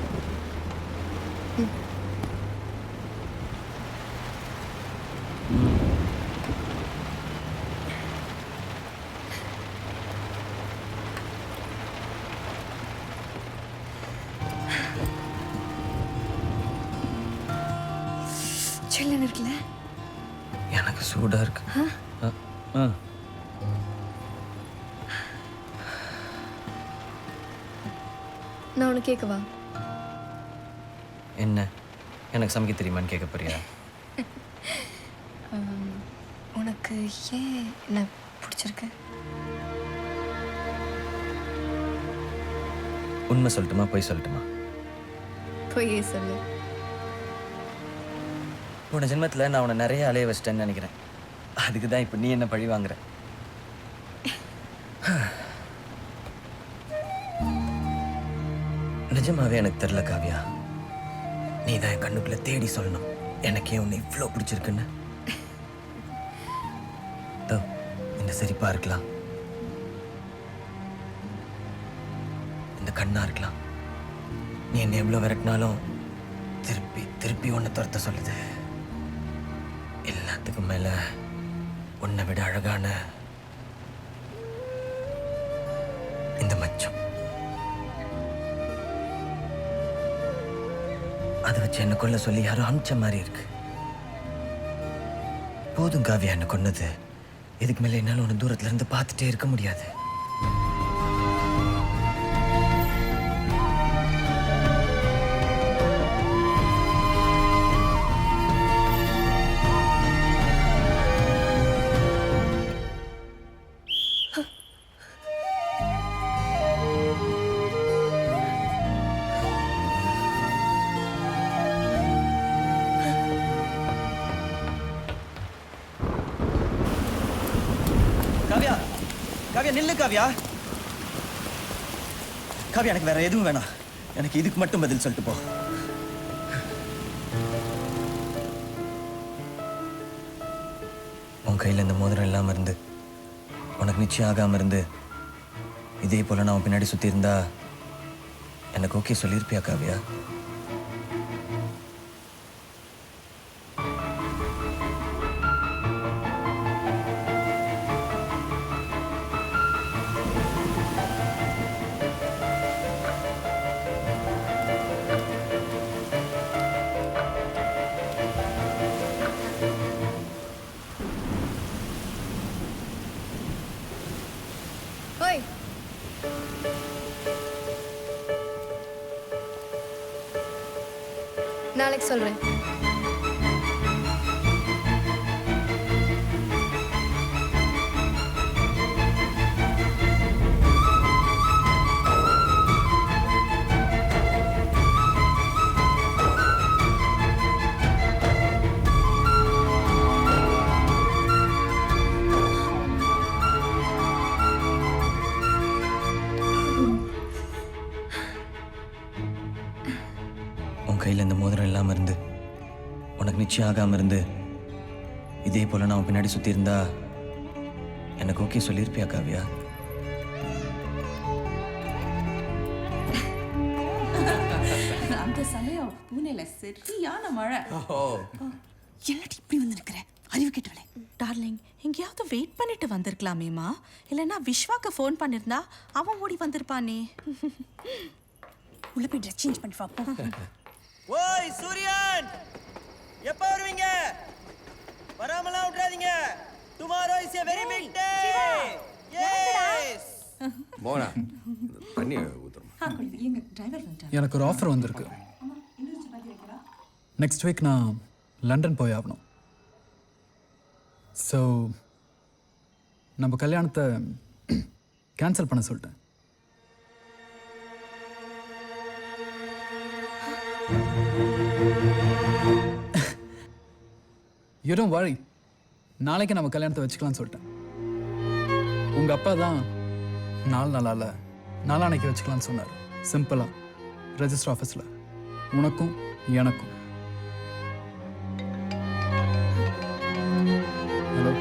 சில்லுன்னு இருக்குல்ல? எனக்கு சூடாக இருக்கு. ஆ நான் உனக்கு கேட்கவா? என்ன எனக்கு சமைக்க தெரியுமான்னு கேட்க போறியா? உனக்கு ஏன் என்ன பிடிச்சிருக்கு? உண்மை சொல்லட்டுமா பொய் சொல்லட்டுமா? பொய்யே சொல்லு. போன ஜென்மத்தில் நான் உன்னை நிறைய அலைய வச்சிட்டேன்னு நினைக்கிறேன். அதுக்கு தான் இப்போ நீ என்ன பழி வாங்குற. நிஜமாவே எனக்கு தெரில காவியா. நீ தான் என் கண்ணுக்குள்ள தேடி சொல்லணும் எனக்கே உன்னை இவ்வளோ பிடிச்சிருக்குன்னு. இந்த சிரிப்பா இருக்கலாம், இந்த கண்ணா இருக்கலாம், நீ என்னை எவ்வளோ விரட்டினாலும் திருப்பி திருப்பி உன்னை துரத்த சொல்லுது. எல்லாத்துக்கும் மேல உன்னை விட அழகான இந்த மச்சம், அதை வச்சு என்ன கொல்ல சொல்லி யாரும் அமிச்ச மாதிரி இருக்கு. போதும் காவியா என்ன கொன்னது. இதுக்கு மேல என்னால உன்னை தூரத்துல இருந்து பார்த்துட்டே இருக்க முடியாது. காவியா, காவியா நில்லு காவியா. காவியா எனக்கு வேற எதுவும் வேணாம். எனக்கு இதுக்கு மட்டும் பதில் சொல்லிட்டு போ. உன் கையில் இந்த மோதிரம் இல்லாம இருந்து உனக்கு நிச்சயம் ஆகாம இருந்து இதே போல நான் உன் பின்னாடி சுத்தி இருந்தா எனக்கு ஓகே சொல்லியிருப்பியா காவியா? ஓய், நாளைக்கு சொல்றேன். உன் கையில் இந்த மோதிரம் இல்லாம இருந்து உனக்கு நிச்சயம் ஆகாம இருந்து இதே போல நான் உன் பின்னாடி சுத்தி இருந்தா எனக்கு ஓகே சொல்லியிருப்பியா காவியா? அந்த சமயம் பூனேல சரியான மழை. என்னடி இப்படி வந்திருக்கிற அறிவு கேட்டவளே. டார்லிங், எங்கேயாவது வெயிட் பண்ணிட்டு வந்திருக்கலாமேமா. இல்லைன்னா விஸ்வாக்கு ஃபோன் பண்ணிருந்தா அவன் ஓடி வந்திருப்பானே. உள்ள போய் ட்ரெஸ் சேஞ்ச் பண்ணி பாப்போம். ஓய் சூரியன், எப்ப வருவீங்க? வராமலாம் விட்டுறாதீங்க. Tomorrow is a very big day. Yes. மோனா தண்ணி ஊத்துறோம். எங்க டிரைவர் வந்துட்டான். எனக்கு ஒரு ஆஃபர் வந்திருக்கு. நெக்ஸ்ட் வீக் நான் லண்டன் போய் ஆகணும். ஸோ நம்ம கல்யாணத்தை கேன்சல் பண்ண சொல்லிட்டேன். You don't worry. நாளைக்கு நம்ம கல்யாணத்தை வச்சுக்கலாம்னு சொல்லிட்டேன். உங்கள் அப்பா தான் நாளால நாளானைக்கு வச்சுக்கலாம்னு சொன்னார். சிம்பிளாக ரெஜிஸ்டர் ஆஃபீஸில் உனக்கும் எனக்கும். ஹலோ.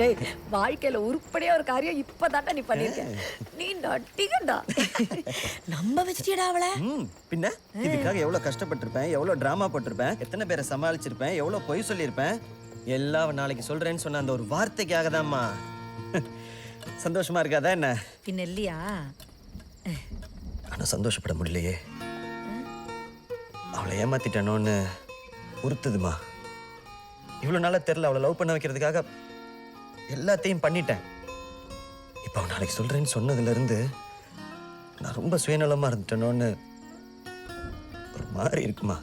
டேய், வாழ்க்கையில உருப்படியா ஒரு காரியம் இப்பதான்டா நீ பண்ணிருக்க. நீ நட்டிகடா. நம்ப வச்சிட்டியடா அவளை. பின்ன இதுக்காக எவ்வளவு கஷ்டப்பட்டிருப்பேன், எவ்வளவு டிராமா போட்டிருப்பேன், எத்தனை பேரை சமாளிச்சிருப்பேன், எவ்வளவு பொய் சொல்லியிருப்பேன். எல்லாம் நாளைக்கு சொல்றேன்னு சொன்ன அந்த ஒரு வார்த்தைக்காக தான்மா. சந்தோஷமா இருக்காதா என்ன? பின்ன இல்லையா? ஆனா சந்தோஷப்பட முடியலையே. அவளை ஏமாத்திட்டேனோன்னு உறுத்துதுமா. இவ்வளோ நாளாக தெரில, அவளை லவ் பண்ண வைக்கிறதுக்காக எல்லாத்தையும் பண்ணிட்டேன். இப்போ அவன் நாளைக்கு சொல்கிறேன்னு சொன்னதுலேருந்து நான் ரொம்ப சுயநலமாக இருந்துட்டேனோன்னு ஒரு மாதிரி இருக்குமா.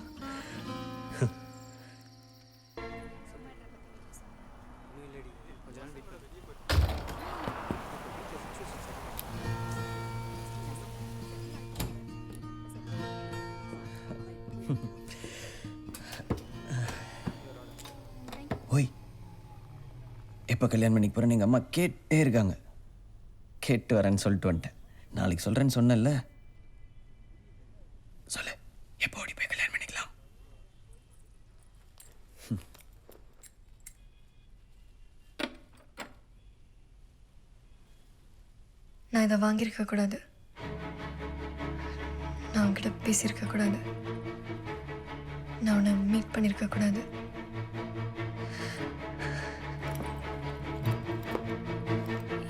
ஓய், எப்போ கல்யாணம் பண்ணிக்க போகிறேன்னு எங்கள் அம்மா கேட்டே இருக்காங்க. கேட்டு வரேன்னு சொல்லிட்டு வந்துட்டேன். நாளைக்கு சொல்கிறேன்னு சொன்னேன்ல, சொல்லு எப்போ ஓடி போய் கல்யாணம் பண்ணிக்கலாம். நான் இதை வாங்கியிருக்க கூடாது, நான் உன்கிட்ட பேசியிருக்க கூடாது, நான் உன்னை மீட் பண்ணியிருக்க கூடாது.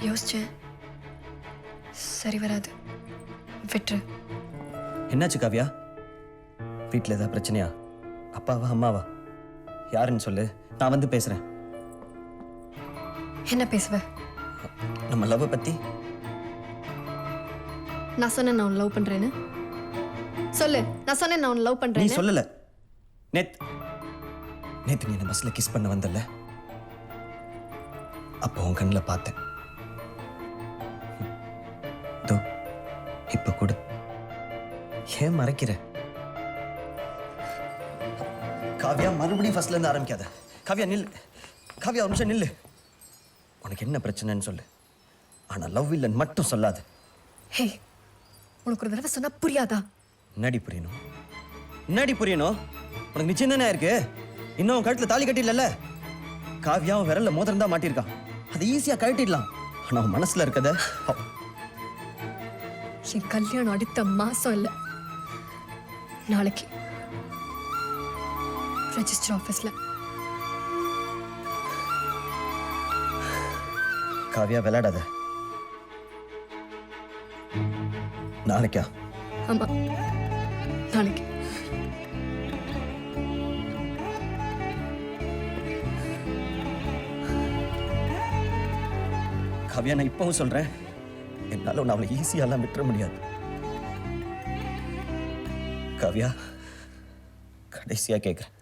யோசிச்சேன், சரி வராது, விட்டுரு. என்னாச்சு காவியா? வீட்டில் ஏதாவது பிரச்சனையா? அப்பாவா அம்மாவா? யாருன்னு சொல்லு, நான் வந்து பேசுகிறேன். என்ன பேசுவ? நம்ம லவ்வை பற்றி. நான் சொன்னேன் நான் உன்னை லவ் பண்றேன்னு. சொல்லு, நான் சொன்னேன் நான் உன்னை லவ் நீ பண்றேன்னு. சொல்லல. நேத்து நீ என்ன பஸ்ல கிஸ் பண்ண வந்தல, அப்போ உன் கண்ணில் பார்த்தேன். தோ இப்ப கூட ஏன் மறைக்கிற? காவியா, மறுபடியும் ஃபர்ஸ்ட்ல இருந்து ஆரம்பிக்காத. காவியா நில்லு. காவியா ஒரு நிமிஷம் நில்லு. உனக்கு என்ன பிரச்சனைன்னு சொல்லு, ஆனா லவ் இல்லைன்னு மட்டும் சொல்லாது. ஹே, உனக்கு ஒரு தடவை சொன்னா புரியாதா? என்னடி புரியணும்? என்னடி புரியணும்? உனக்கு நிச்சயம் தானே இருக்கு. இன்னும் உன் கழுத்துல தாலி கட்டிடல. காவியா அவன் விரல்ல மோதிரம் தான் மாட்டிருக்கான். அதை ஈஸியா கழட்டிடலாம். ஆனா அவன் மனசுல இருக்கத, என் கல்யாணம் அடுத்த மாசம் இல்ல, நாளைக்கு ரெஜிஸ்டர் ஆபீஸ்ல. காவியா விளையாடாத. நாளைக்கா? ஆமா, நாளைக்கு. காவியா, நான் இப்பவும் சொல்றேன், என்னால உன்னை அவளை ஈஸியாலாம் விட்டுற முடியாது. காவியா, கடைசியா கேட்கிறேன்,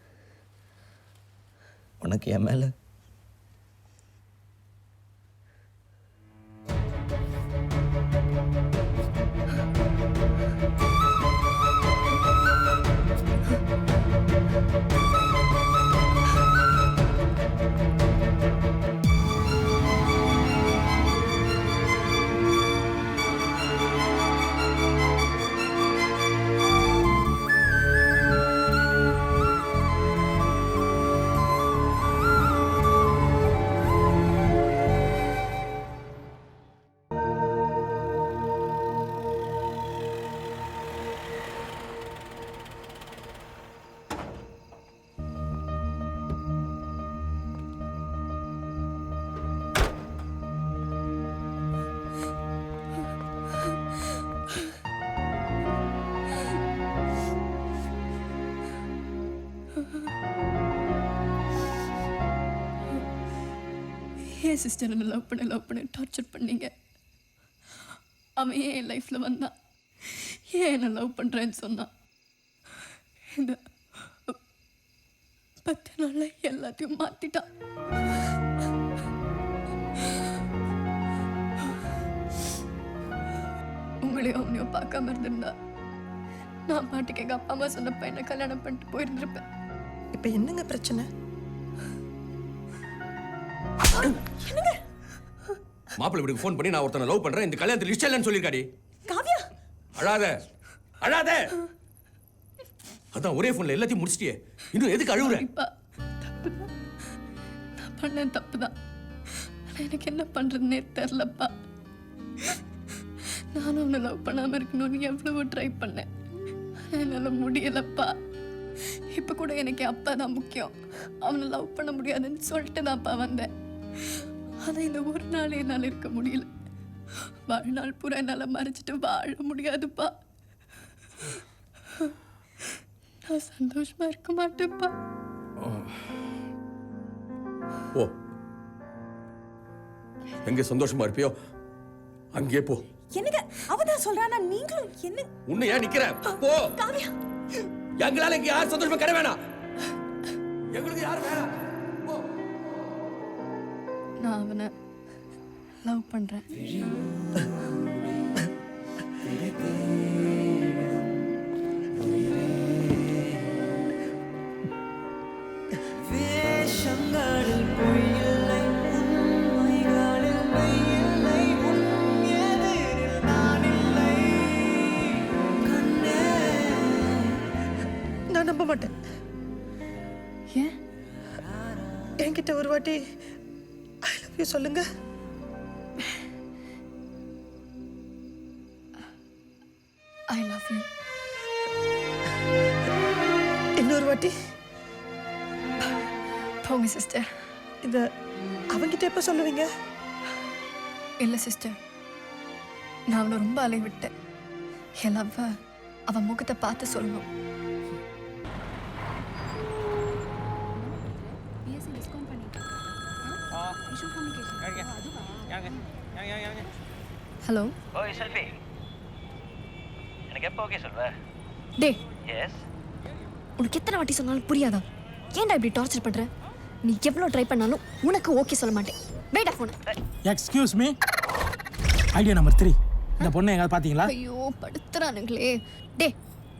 உனக்கு என் மேல என் சிஸ்டர் என்ன லவ் பண்ண டார்ச்சர் பண்ணீங்க. அவன் ஏன் என் லைஃப்ல வந்தான், ஏன் என்ன லவ் பண்றேன்னு சொன்னான். இந்த 10 நாள்ல எல்லாத்தையும் மாத்திட்டான். உங்களையும் அவனையும் பார்க்காம இருந்திருந்தா நான் பாட்டுக்கு எங்க அப்பா அம்மா சொன்ன பையனை கல்யாணம் பண்ணிட்டு போயிருந்திருப்பேன். இப்ப என்னங்க பிரச்சனை? மாப்பிள்ளை வீட்டுக்கு ஃபோன் பண்ணி நான் ஒருத்தனை லவ் பண்றேன், இந்த கல்யாணத்துல லிஸ்ட் இல்லைன்னு சொல்லிருக்காடி. காவியா, அழாத அழாத. அதான் ஒரே ஃபோன்ல எல்லாத்தையும் முடிச்சிட்டியே, இன்னும் எதுக்கு அழுவுற? நான் பண்ண தப்புதான், ஆனா எனக்கு என்ன பண்றதுன்னே தெரியலப்பா. நானும் அவனை லவ் பண்ணாம இருக்கணும்னு எவ்வளவோ ட்ரை பண்ணேன், என்னால முடியலப்பா. இப்ப கூட எனக்கு அப்பா தான் முக்கியம், அவனை லவ் பண்ண முடியாதுன்னு சொல்லிட்டு தான்ப்பா வந்தேன். ஆனா இந்த ஒரு நாள் என்னால் இருக்க முடியல. வாழ்நாள் பூரா என்னால் மறைச்சிட்டு வாழ முடியாதுப்பா. நான் சந்தோஷமா இருக்க மாட்டேன்ப்பா. போ. எங்க சந்தோஷமா இருப்பியோ அங்கே போ. என்னங்க அவதான் சொல்றானா, நீங்களும் என்ன உன்னை ஏன் நிக்கிற? போ. காவியா, எங்களால இங்க யார் சந்தோஷமா கிடை வேணாம். எங்களுக்கு யார் வேணாம். போ. நான் அவனை லவ் பண்றேன். நான் நம்ப மாட்டேன். ஏன்? என்கிட்ட ஒரு வாட்டி ஐ லவ் யூ சொல்லுங்க. ஐ லவ் யூ. இன்னொரு வாட்டி. போங்க சிஸ்டர். இத அவங்கிட்ட எப்ப சொல்லுவீங்க? இல்லை சிஸ்டர், நான் அவனை ரொம்ப அலைய விட்டேன். என் லவ்வ அவன் முகத்தை பார்த்து சொல்லணும். ஹலோ. ஓய் செல்ஃபி, எனக்கு எப்போ ஓகே சொல்வ? டே, எஸ். உனக்கு எத்தனை வாட்டி சொன்னாலும் புரியாதா? ஏன்டா இப்படி டார்ச்சர் பண்ற? நீ எவ்வளோ ட்ரை பண்ணாலும் உனக்கு ஓகே சொல்ல மாட்டேன். Wait phone. Excuse me. Idea number 3. இந்த பொண்ணை எங்காவது பாத்தீங்களா? ஐயோ படுத்துறானுங்களே. டே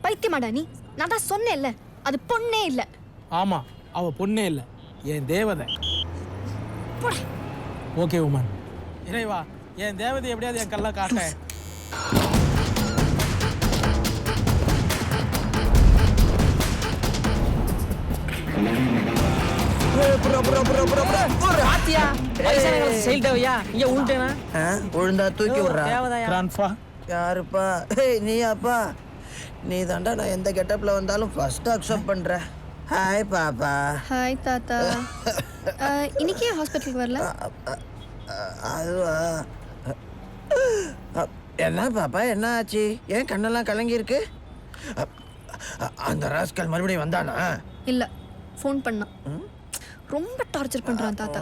பைத்தியமாடா நீ? நான் தான் சொன்னேன்ல, அது பொண்ணே இல்லை. ஆமா, அவ பொண்ணே இல்ல, என் தேவதை. போடா. Okay woman. இறைவா, என் தேவதை எப்படியாவது என் கல்ல காட்ட. உழுந்தா தூக்கி விடுறா. கிராண்ட்ஃபா. யாருப்பா? நீயாப்பா? நீ தாண்டா நான் எந்த கெட்டப்ல வந்தாலும் ஃபர்ஸ்ட் அக்செப்ட் பண்ற. ஹாய் பாப்பா. ஹாய் தாத்தா. இன்னைக்கே ஹாஸ்பிட்டலுக்கு வரல? அதுவா? என்ன பாப்பா, என்ன ஆச்சு? ஏன் கண்ணெல்லாம் கலங்கி இருக்கு? அந்த ராஸ்கல் மறுபடியும் வந்தானா? இல்லை, ஃபோன் பண்ணான். ரொம்ப டார்ச்சர் பண்றான் தாத்தா.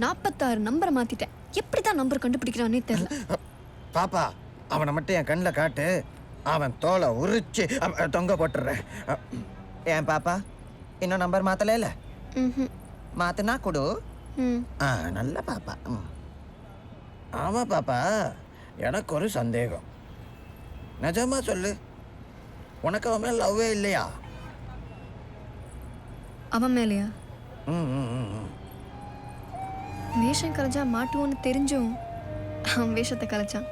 46 நம்பரை மாத்திட்டேன். எப்படி தான் நம்பர் கண்டுபிடிக்கிறானே தெரியல. பாப்பா, அவனை மட்டும் என் கண்ணில் காட்டு, அவன் தோலை உரிச்சு தொங்க போட்டுறேன். ஏன் பாப்பா, இன்னும் நம்பர் மாத்தல? இல்ல மாத்தினா கொடு. நல்ல பாப்பா. ஆமா பாப்பா, எனக்கு ஒரு சந்தேகம். நிஜமா சொல்லு, உனக்கு அவன் மேல லவ்வே இல்லையா? அவன் மேலையா? வேஷம் கலைச்சா மாட்டுவோன்னு தெரிஞ்சும் அவன் வேஷத்தை கலைச்சான்.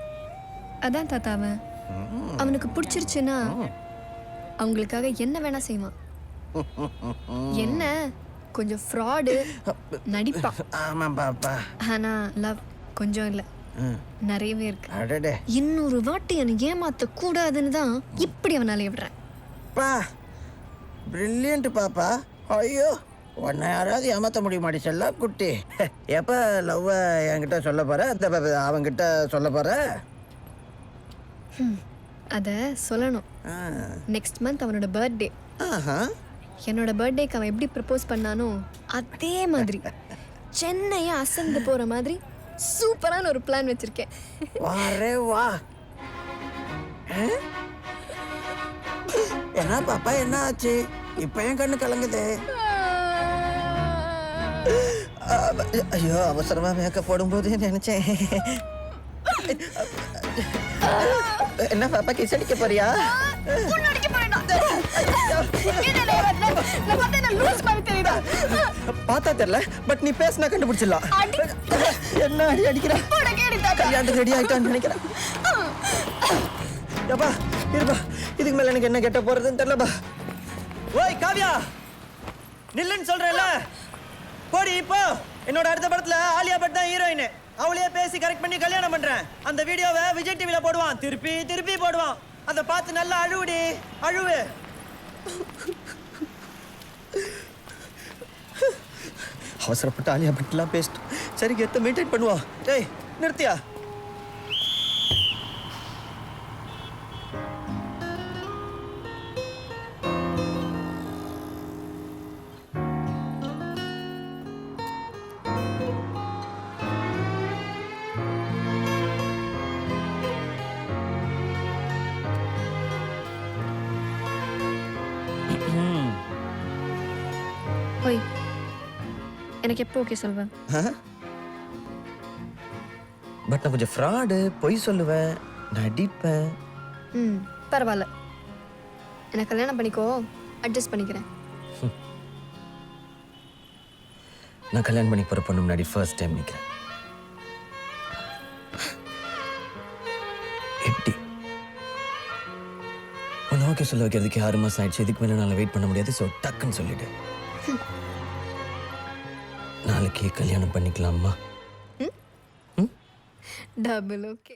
அதான் தாத்தா, அவன் அவனுக்கு பிடிச்சிருச்சுன்னா அவங்களுக்காக என்ன வேணா செய்வான். என்ன கொஞ்சம் ஃப்ராடு, நடிப்பான். ஆமா பாப்பா. ஆனா லவ் கொஞ்சம் இல்லை, நிறையவே இருக்கு. அடடே, இன்னொரு வாட்டி என்னை ஏமாத்த கூடாதுன்னு தான் இப்படி அவனால விடுறேன். பா, பிரில்லியன்ட் பாப்பா. ஐயோ, உன்னை யாராவது ஏமாற்ற முடியுமாடி செல்ல குட்டி? எப்போ லவ்வை என்கிட்ட சொல்ல போற? அவன்கிட்ட சொல்ல போற? அதை சொல்லணும். நெக்ஸ்ட் மந்த் அவனோட பர்த்டே. என்னோட பர்த்டேக்கு அவன் எப்படி ப்ரப்போஸ் பண்ணானோ அதே மாதிரி சென்னையை அசந்து போற மாதிரி சூப்பரான ஒரு பிளான் வச்சிருக்கேன். வாரே வா. என்ன பாப்பா, என்ன ஆச்சு? இப்ப என் கண்ணு கலங்குது. ஐயோ, அவசரமா மேக்கப் போடும்போது நினைச்சேன். என்ன பாப்பா, கிஸ் அடிக்க போறியா? பார்த்தா தெரியல, பட் நீ பேசினா கண்டுபிடிச்சிடலாம். என்ன அடி அடிக்கிறா? கல்யாணத்துக்கு ரெடி ஆயிட்டான்னு நினைக்கிறேன். ஏப்பா இருப்பா, இதுக்கு மேல எனக்கு என்ன கெட்ட போறதுன்னு தெரியலப்பா. ஓய் காவியா, நில்லுன்னு சொல்றேன்ல, போடி. இப்போ என்னோட அடுத்த படத்துல ஆலியா பட் தான் ஹீரோயின். அவளையே பேசி கரெக்ட் பண்ணி கல்யாணம் பண்றேன். அந்த வீடியோவை விஜய் டிவில போடுவான், திருப்பி திருப்பி போடுவான். அதை பார்த்து நல்லா அழுவுடி, அழுவு. அவசரப்பட்டு ஆலியா பட்லாம் பேசிட்டு சரி கெத்த மெயின்டைன் பண்ணுவா. டேய் நிறுத்தியா? எனக்கு எப்போ ஓகே சொல்வேன்? பட் நான் கொஞ்சம் ஃப்ராடு, பொய் சொல்லுவேன், நடிப்பேன். ம், பரவாயில்ல. எனக்கு கல்யாணம் பண்ணிக்கோ, அட்ஜஸ்ட் பண்ணிக்கிறேன். நான் கல்யாணம் பண்ணி போகிற பொண்ணு முன்னாடி ஃபர்ஸ்ட் டைம் நிற்கிறேன். எப்படி உன்னை ஓகே சொல்ல வைக்கிறதுக்கு 6 மாதம் ஆயிடுச்சு. இதுக்கு மேலே நான் வெயிட் பண்ண முடியாது. ஸோ டக்குன்னு சொல்லிடு. நாளைக்கு கல்யாணம் பண்ணிக்கலாமா? Double okay.